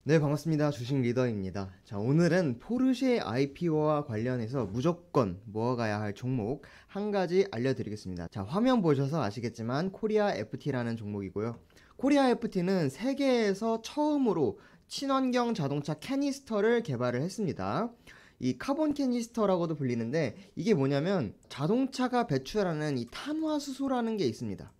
네, 반갑습니다. 주식 리더입니다. 자, 오늘은 포르쉐 IPO와 관련해서 무조건 모아가야 할 종목 한 가지 알려드리겠습니다. 자, 화면 보셔서 아시겠지만 코리아 FT라는 종목이고요. 코리아 FT는 세계에서 처음으로 친환경 자동차 캐니스터를 개발을 했습니다. 이 카본 캐니스터라고도 불리는데 이게 뭐냐면 자동차가 배출하는 이 탄화수소라는 게 있습니다.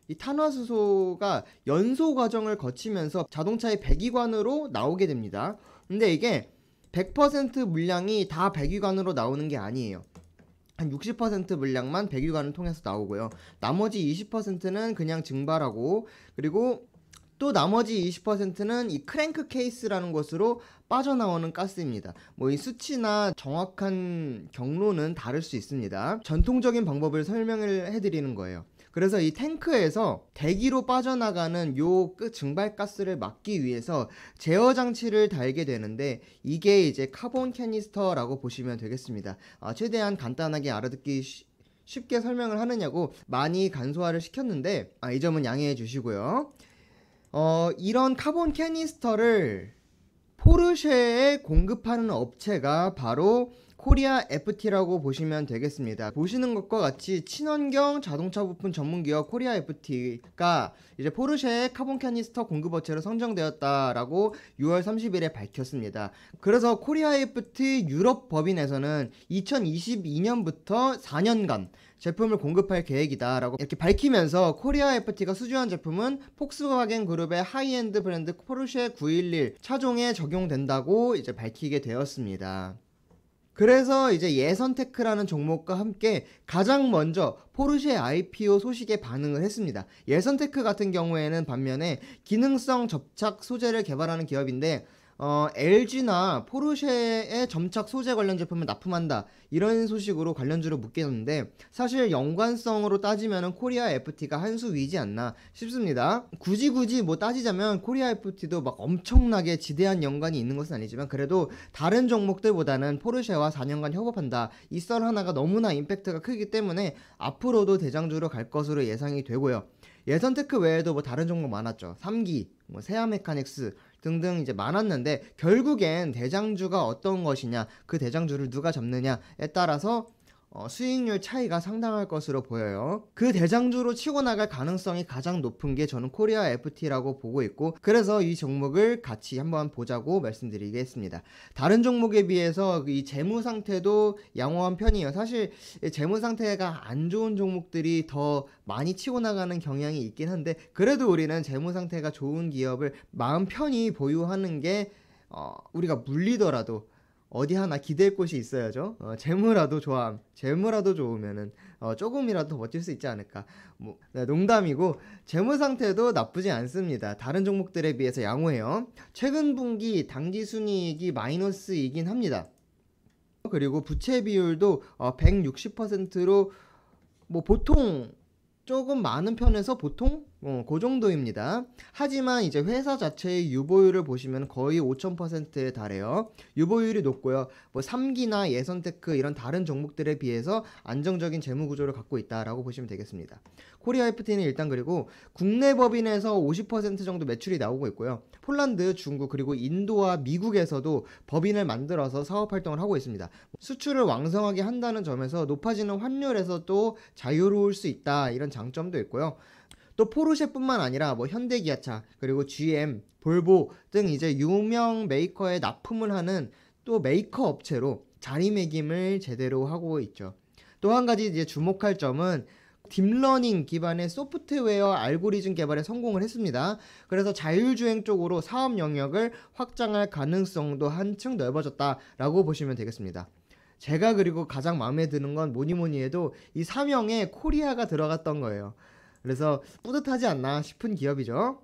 이 탄화수소가 연소 과정을 거치면서 자동차의 배기관으로 나오게 됩니다. 근데 이게 100% 물량이 다 배기관으로 나오는 게 아니에요. 한 60% 물량만 배기관을 통해서 나오고요. 나머지 20%는 그냥 증발하고, 그리고 또 나머지 20%는 이 크랭크 케이스라는 곳으로 빠져나오는 가스입니다. 뭐 이 수치나 정확한 경로는 다를 수 있습니다. 전통적인 방법을 설명을 해드리는 거예요. 그래서 이 탱크에서 대기로 빠져나가는 요 증발가스를 막기 위해서 제어 장치를 달게 되는데 이게 이제 카본 캐니스터라고 보시면 되겠습니다. 최대한 간단하게 알아듣기 쉽게 설명을 하느냐고 많이 간소화를 시켰는데 이 점은 양해해 주시고요. 이런 카본 캐니스터를 포르쉐에 공급하는 업체가 바로 코리아 FT라고 보시면 되겠습니다. 보시는 것과 같이 친환경 자동차 부품 전문기업 코리아 FT가 이제 포르쉐의 카본 캐니스터 공급업체로 선정되었다라고 6월 30일에 밝혔습니다. 그래서 코리아 FT 유럽 법인에서는 2022년부터 4년간 제품을 공급할 계획이다라고 이렇게 밝히면서 코리아 FT가 수주한 제품은 폭스바겐 그룹의 하이엔드 브랜드 포르쉐 911 차종에 적용된다고 이제 밝히게 되었습니다. 그래서 이제 예선테크라는 종목과 함께 가장 먼저 포르쉐 IPO 소식에 반응을 했습니다. 예선테크 같은 경우에는 반면에 기능성 접착 소재를 개발하는 기업인데 LG나 포르쉐의 점착 소재 관련 제품을 납품한다 이런 소식으로 관련주로 묶였는데 사실 연관성으로 따지면 코리아 FT가 한 수 위지 않나 싶습니다. 굳이 뭐 따지자면 코리아 FT도 막 엄청나게 지대한 연관이 있는 것은 아니지만 그래도 다른 종목들보다는 포르쉐와 4년간 협업한다 이 썰 하나가 너무나 임팩트가 크기 때문에 앞으로도 대장주로 갈 것으로 예상이 되고요. 예선테크 외에도 뭐 다른 종목 많았죠. 3기, 뭐 세아메카닉스 등등 이제 많았는데 결국엔 대장주가 어떤 것이냐, 그 대장주를 누가 잡느냐에 따라서 수익률 차이가 상당할 것으로 보여요. 그 대장주로 치고 나갈 가능성이 가장 높은 게 저는 코리아 FT라고 보고 있고 그래서 이 종목을 같이 한번 보자고 말씀드리겠습니다. 다른 종목에 비해서 이 재무 상태도 양호한 편이에요. 사실 재무 상태가 안 좋은 종목들이 더 많이 치고 나가는 경향이 있긴 한데 그래도 우리는 재무 상태가 좋은 기업을 마음 편히 보유하는 게 우리가 물리더라도 어디 하나 기댈 곳이 있어야죠. 재무라도 좋으면은 조금이라도 더 버틸 수 있지 않을까. 네, 농담이고 재무 상태도 나쁘지 않습니다. 다른 종목들에 비해서 양호해요. 최근 분기 당기 순이익이 마이너스이긴 합니다. 그리고 부채 비율도 160%로 뭐 보통 조금 많은 편에서 보통 그 정도입니다. 하지만 이제 회사 자체의 유보율을 보시면 거의 5000%에 달해요. 유보율이 높고요. 뭐 3기나 예선테크 이런 다른 종목들에 비해서 안정적인 재무 구조를 갖고 있다라고 보시면 되겠습니다. 코리아 FT는 일단 그리고 국내 법인에서 50% 정도 매출이 나오고 있고요. 폴란드, 중국 그리고 인도와 미국에서도 법인을 만들어서 사업 활동을 하고 있습니다. 수출을 왕성하게 한다는 점에서 높아지는 환율에서 또 자유로울 수 있다 이런 장점도 있고요. 또 포르쉐뿐만 아니라 뭐 현대기아차 그리고 GM, 볼보 등 이제 유명 메이커에 납품을 하는 또 메이커 업체로 자리매김을 제대로 하고 있죠. 또 한 가지 이제 주목할 점은 딥러닝 기반의 소프트웨어 알고리즘 개발에 성공을 했습니다. 그래서 자율주행 쪽으로 사업 영역을 확장할 가능성도 한층 넓어졌다라고 보시면 되겠습니다. 제가 그리고 가장 마음에 드는 건 뭐니 해도 이 사명에 코리아가 들어갔던 거예요. 그래서 뿌듯하지 않나 싶은 기업이죠.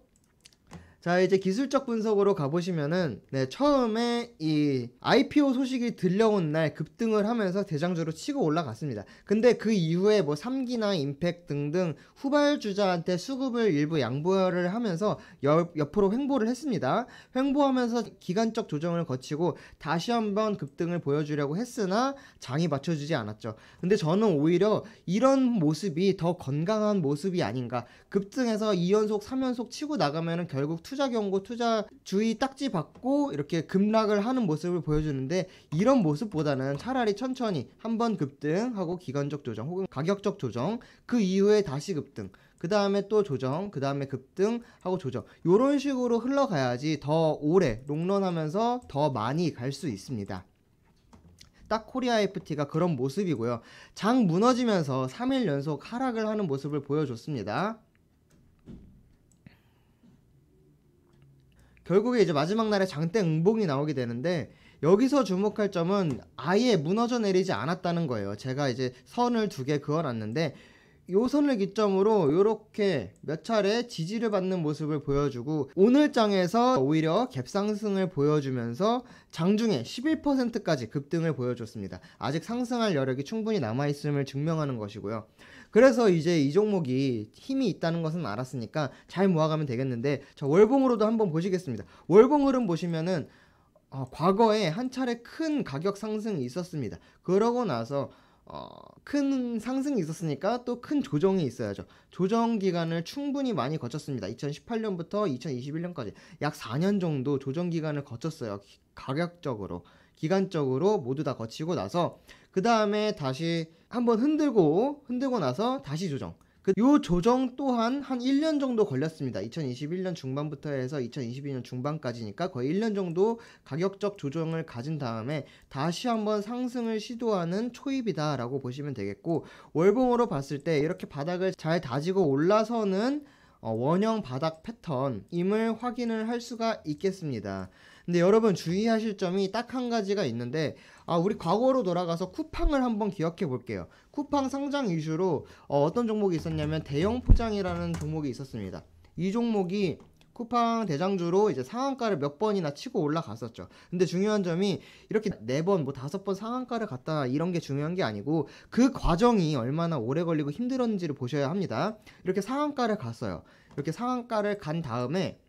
자, 이제 기술적 분석으로 가보시면은 처음에 이 IPO 소식이 들려온 날 급등을 하면서 대장주로 치고 올라갔습니다. 근데 그 이후에 뭐 3기나 임팩 등등 후발주자한테 수급을 일부 양보를 하면서 옆으로 횡보를 했습니다. 횡보하면서 기간적 조정을 거치고 다시 한번 급등을 보여주려고 했으나 장이 받쳐주지 않았죠. 근데 저는 오히려 이런 모습이 더 건강한 모습이 아닌가. 급등해서 2연속 3연속 치고 나가면은 결국 투자 경고, 투자 주의 딱지 받고 이렇게 급락을 하는 모습을 보여주는데, 이런 모습보다는 차라리 천천히 한번 급등하고 기간적 조정 혹은 가격적 조정, 그 이후에 다시 급등, 그 다음에 또 조정, 그 다음에 급등하고 조정, 이런 식으로 흘러가야지 더 오래 롱런하면서 더 많이 갈 수 있습니다. 딱 코리아 FT가 그런 모습이고요. 장 무너지면서 3일 연속 하락을 하는 모습을 보여줬습니다. 결국에 이제 마지막 날에 장대 음봉이 나오게 되는데, 여기서 주목할 점은 아예 무너져 내리지 않았다는 거예요. 제가 이제 선을 2개 그어놨는데, 요 선을 기점으로 이렇게 몇 차례 지지를 받는 모습을 보여주고, 오늘 장에서 오히려 갭상승을 보여주면서 장중에 11%까지 급등을 보여줬습니다. 아직 상승할 여력이 충분히 남아있음을 증명하는 것이고요. 그래서 이제 이 종목이 힘이 있다는 것은 알았으니까 잘 모아가면 되겠는데, 자, 월봉으로도 한번 보시겠습니다. 월봉 흐름 보시면은 과거에 한 차례 큰 가격 상승이 있었습니다. 그러고 나서 큰 상승이 있었으니까 또 큰 조정이 있어야죠. 조정 기간을 충분히 많이 거쳤습니다. 2018년부터 2021년까지 약 4년 정도 조정 기간을 거쳤어요. 가격적으로, 기간적으로 모두 다 거치고 나서 그 다음에 다시 한번 흔들고 나서 다시 조정. 요 조정 또한 한 1년 정도 걸렸습니다. 2021년 중반부터 해서 2022년 중반까지니까 거의 1년 정도 가격적 조정을 가진 다음에 다시 한번 상승을 시도하는 초입이다 라고 보시면 되겠고, 월봉으로 봤을 때 이렇게 바닥을 잘 다지고 올라서는 원형 바닥 패턴임을 확인을 할 수가 있겠습니다. 근데 여러분 주의하실 점이 딱 한 가지가 있는데, 우리 과거로 돌아가서 쿠팡을 한번 기억해 볼게요. 쿠팡 상장 이슈로 어떤 종목이 있었냐면 대형 포장이라는 종목이 있었습니다. 이 종목이 쿠팡 대장주로 이제 상한가를 몇 번이나 치고 올라갔었죠. 근데 중요한 점이 이렇게 4번, 뭐 5번 상한가를 갔다 이런 게 중요한 게 아니고, 그 과정이 얼마나 오래 걸리고 힘들었는지를 보셔야 합니다. 이렇게 상한가를 갔어요. 이렇게 상한가를 간 다음에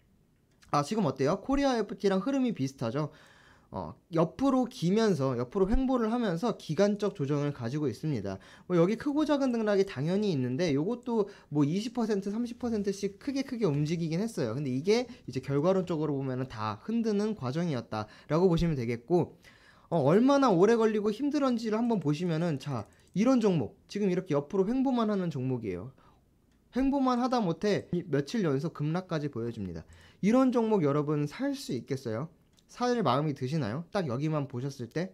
지금 어때요? 코리아 FT랑 흐름이 비슷하죠? 옆으로 기면서, 옆으로 횡보를 하면서 기간적 조정을 가지고 있습니다. 여기 크고 작은 등락이 당연히 있는데, 요것도 뭐 20%, 30%씩 크게 움직이긴 했어요. 근데 이게 이제 결과론적으로 보면은 다 흔드는 과정이었다라고 보시면 되겠고, 얼마나 오래 걸리고 힘들었는지를 한번 보시면은, 자, 이런 종목, 지금 이렇게 옆으로 횡보만 하는 종목이에요. 횡보만 하다 못해 며칠 연속 급락까지 보여줍니다. 이런 종목 여러분 살 수 있겠어요? 살 마음이 드시나요? 딱 여기만 보셨을 때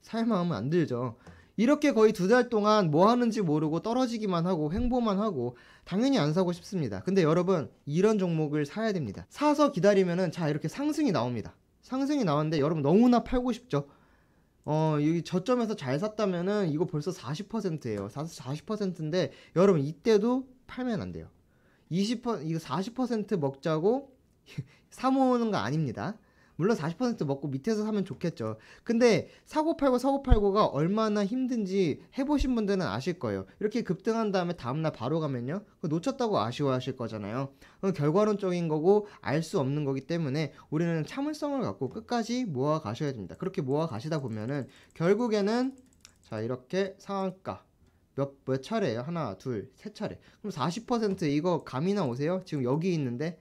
살 마음은 안 들죠. 이렇게 거의 2달 동안 뭐 하는지 모르고 떨어지기만 하고 횡보만 하고 당연히 안 사고 싶습니다. 근데 여러분 이런 종목을 사야 됩니다. 사서 기다리면은 자 이렇게 상승이 나옵니다. 상승이 나오는데 여러분 너무나 팔고 싶죠. 여기 저점에서 잘 샀다면은 이거 벌써 40%예요. 40%인데 여러분 이때도 팔면 안 돼요. 이거 40% 먹자고 사 모으는 거 아닙니다. 물론 40% 먹고 밑에서 사면 좋겠죠. 근데 사고 팔고가 얼마나 힘든지 해보신 분들은 아실 거예요. 이렇게 급등한 다음에 다음날 바로 가면요, 놓쳤다고 아쉬워하실 거잖아요. 그건 결과론적인 거고 알 수 없는 거기 때문에 우리는 참을성을 갖고 끝까지 모아 가셔야 됩니다. 그렇게 모아 가시다 보면은 결국에는 자 이렇게 상한가 몇 차례예요? 하나, 둘, 세 차례. 그럼 40% 이거 감이나 오세요? 지금 여기 있는데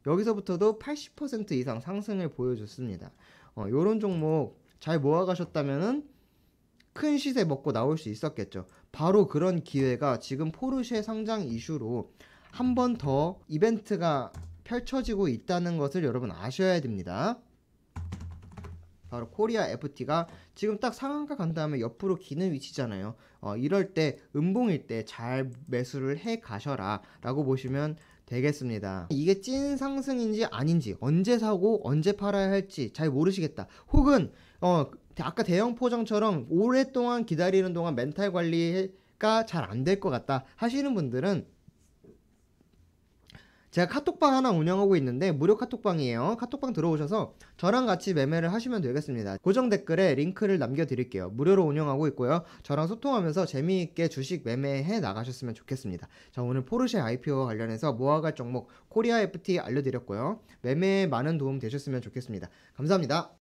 여기서부터도 80% 이상 상승을 보여줬습니다. 요런 종목 잘 모아가셨다면은 큰 시세 먹고 나올 수 있었겠죠. 바로 그런 기회가 지금 포르쉐 상장 이슈로 한 번 더 이벤트가 펼쳐지고 있다는 것을 여러분 아셔야 됩니다. 바로 코리아 FT가 지금 딱 상한가 간 다음에 옆으로 기는 위치잖아요. 이럴 때 음봉일 때 잘 매수를 해 가셔라 라고 보시면 되겠습니다. 이게 찐 상승인지 아닌지, 언제 사고 언제 팔아야 할지 잘 모르시겠다, 혹은 아까 대형 포장처럼 오랫동안 기다리는 동안 멘탈 관리가 잘 안 될 것 같다 하시는 분들은 제가 카톡방 하나 운영하고 있는데 무료 카톡방이에요. 카톡방 들어오셔서 저랑 같이 매매를 하시면 되겠습니다. 고정 댓글에 링크를 남겨드릴게요. 무료로 운영하고 있고요. 저랑 소통하면서 재미있게 주식 매매해 나가셨으면 좋겠습니다. 자, 오늘 포르쉐 IPO와 관련해서 모아갈 종목 코리아 FT 알려드렸고요. 매매에 많은 도움 되셨으면 좋겠습니다. 감사합니다.